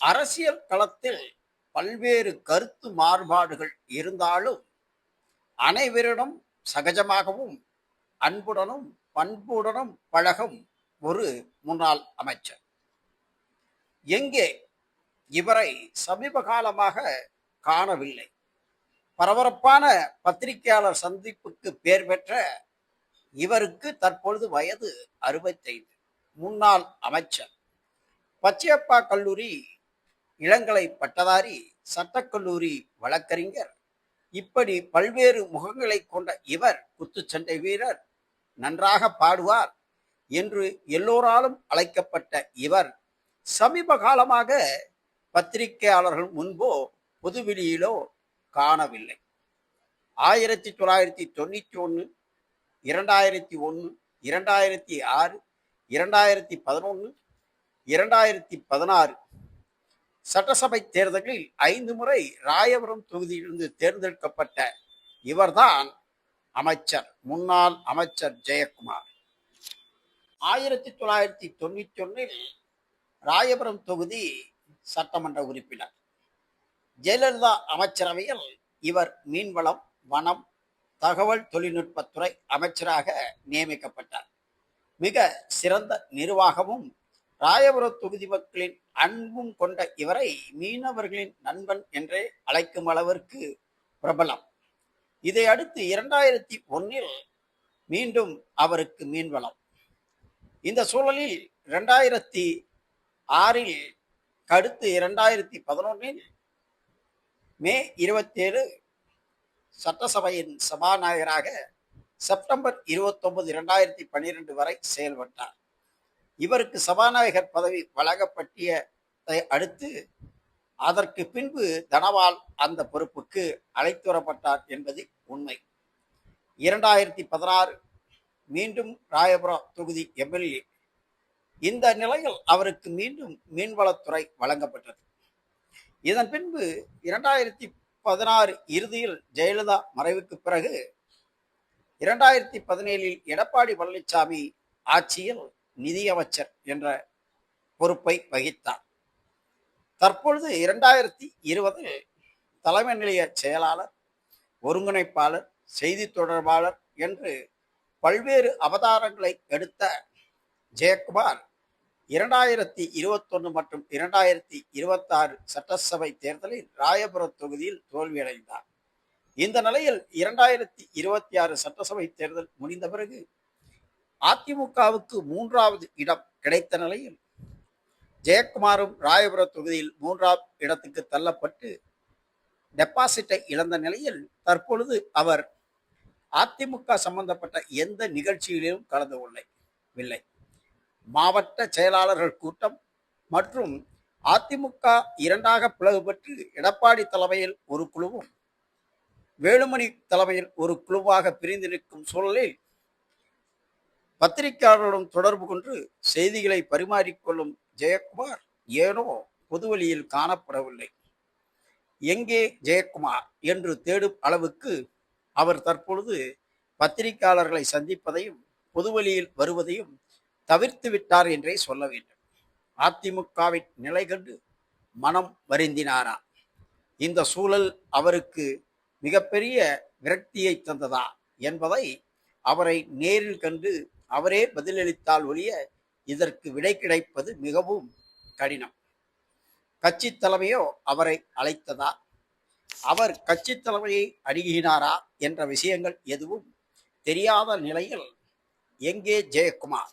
அரசியல் களத்தில் பல்வேறு கருத்து மாறுபாடுகள் இருந்தாலும் அனைவரிடம் சகஜமாகவும் அன்புடனும் பண்புடனும் பழகும் ஒரு முன்னாள் அமைச்சர். எங்கே இவரை சமீப காலமாக காணவில்லை. பரபரப்பான பத்திரிகையாளர் சந்திப்புக்கு பெயர் பெற்ற இவருக்கு தற்பொழுது வயது 65. முன்னாள் அமைச்சர், பச்சையப்பா கல்லூரி இளங்கலை பட்டதாரி, சட்டக்கல்லூரி வழக்கறிஞர், இப்படி பல்வேறு முகங்களை கொண்ட இவர் குத்துச்சண்டை வீரர், நன்றாக பாடுவார் என்று எல்லோராலும் அழைக்கப்பட்ட இவர் சமீப காலமாக பத்திரிகையாளர்கள் முன்போ பொதுவெளியிலோ காணவில்லை. 1991, 2001, 2006, 2011, 2016 சட்டசபை தேர்தலில் 5 முறை ராயபுரம் தொகுதியிலிருந்து தேர்ந்தெடுக்கப்பட்ட இவர்தான் முன்னாள் அமைச்சர் ஜெயக்குமார். 1991 ராயபுரம் தொகுதி சட்டமன்ற உறுப்பினர். ஜெயலலிதா அமைச்சரவையில் இவர் மீன்வளம், வனம், தகவல் தொழில்நுட்பத்துறை அமைச்சராக நியமிக்கப்பட்டார். மிக சிறந்த நிர்வாகமும் ராயபுரம் தொகுதி மக்களின் அன்பும் கொண்ட இவரை மீனவர்களின் நண்பன் என்றே அழைக்கும் அளவிற்கு பிரபலம். இதை அடுத்து 2001 மீண்டும் அவருக்கு மீன்வளம். இந்த சூழலில் 2006 அடுத்து 2011 மே 27 சட்டசபையின் சபாநாயகராக செப்டம்பர் 29, 2012 வரை செயல்பட்டார். இவருக்கு சபாநாயகர் பதவி வழங்கப்பட்டதை அடுத்து அதற்கு பின்பு தனபால் அந்த பொறுப்புக்கு அழைத்து வரப்பட்டார் என்பது உண்மை. 2016 மீண்டும் ராயபுரம் தொகுதி எம்எல்ஏ. இந்த நிலையில் அவருக்கு மீண்டும் மீன்வளத்துறை வழங்கப்பட்டது. இதன் பின்பு 2016 இறுதியில் ஜெயலலிதா மறைவுக்கு பிறகு 2017 எடப்பாடி பழனிசாமி ஆட்சியில் நிதியமைச்சர் என்ற பொறுப்பை வகித்தார். தற்பொழுது 2020 தலைமை நிலைய செயலாளர், ஒருங்கிணைப்பாளர், செய்தி தொடர்பாளர் என்று பல்வேறு அவதாரங்களை எடுத்த ஜெயக்குமார் 2021 மற்றும் 2026 சட்டசபை தேர்தலில் ராயபுரம் தொகுதியில் தோல்வியடைந்தார். இந்த நிலையில் 2026 சட்டசபை தேர்தல் முடிந்த பிறகு அதிமுகவுக்கு 3வது இடம் கிடைத்த நிலையில் ஜெயக்குமாரும் ராயபுரம் தொகுதியில் 3ஆம் இடத்துக்கு தள்ளப்பட்டு டெபாசிட்டை இழந்த நிலையில் தற்பொழுது அவர் அதிமுக சம்பந்தப்பட்ட எந்த நிகழ்ச்சியிலும் கலந்து கொள்ளவில்லை. மாவட்ட செயலாளர்கள் கூட்டம் மற்றும் அதிமுக 2ஆக பிளவுபட்டு எடப்பாடி தலைமையில் ஒரு குழுவும் வேலுமணி தலைமையில் ஒரு குழுவாக பிரிந்து நிற்கும் சூழலில் பத்திரிகையாளர்களுடன் தொடர்பு கொண்டு செய்திகளை பரிமாறிக்கொள்ளும் ஜெயக்குமார் ஏனோ பொதுவெளியில் காணப்படவில்லை. எங்கே ஜெயக்குமார் என்று தேடும் அளவுக்கு அவர் தற்பொழுது பத்திரிகையாளர்களை சந்திப்பதையும் பொதுவெளியில் வருவதையும் தவிர்த்து விட்டார் என்றே சொல்ல வேண்டும். அதிமுகவின் நிலை கண்டு மனம் வருந்தினாரா? இந்த சூழல் அவருக்கு மிகப்பெரிய விரக்தியை தந்ததா என்பதை அவரை நேரில் கண்டு அவரே பதிலளித்தால் ஒழிய இதற்கு விடை கிடைப்பது மிகவும் கடினம். கட்சி தலைமையோ அவரை அழைத்ததா, அவர் கட்சி தலைமையை அணுகினாரா என்ற விஷயங்கள் எதுவும் தெரியாத நிலையில் எங்கே ஜெயக்குமார்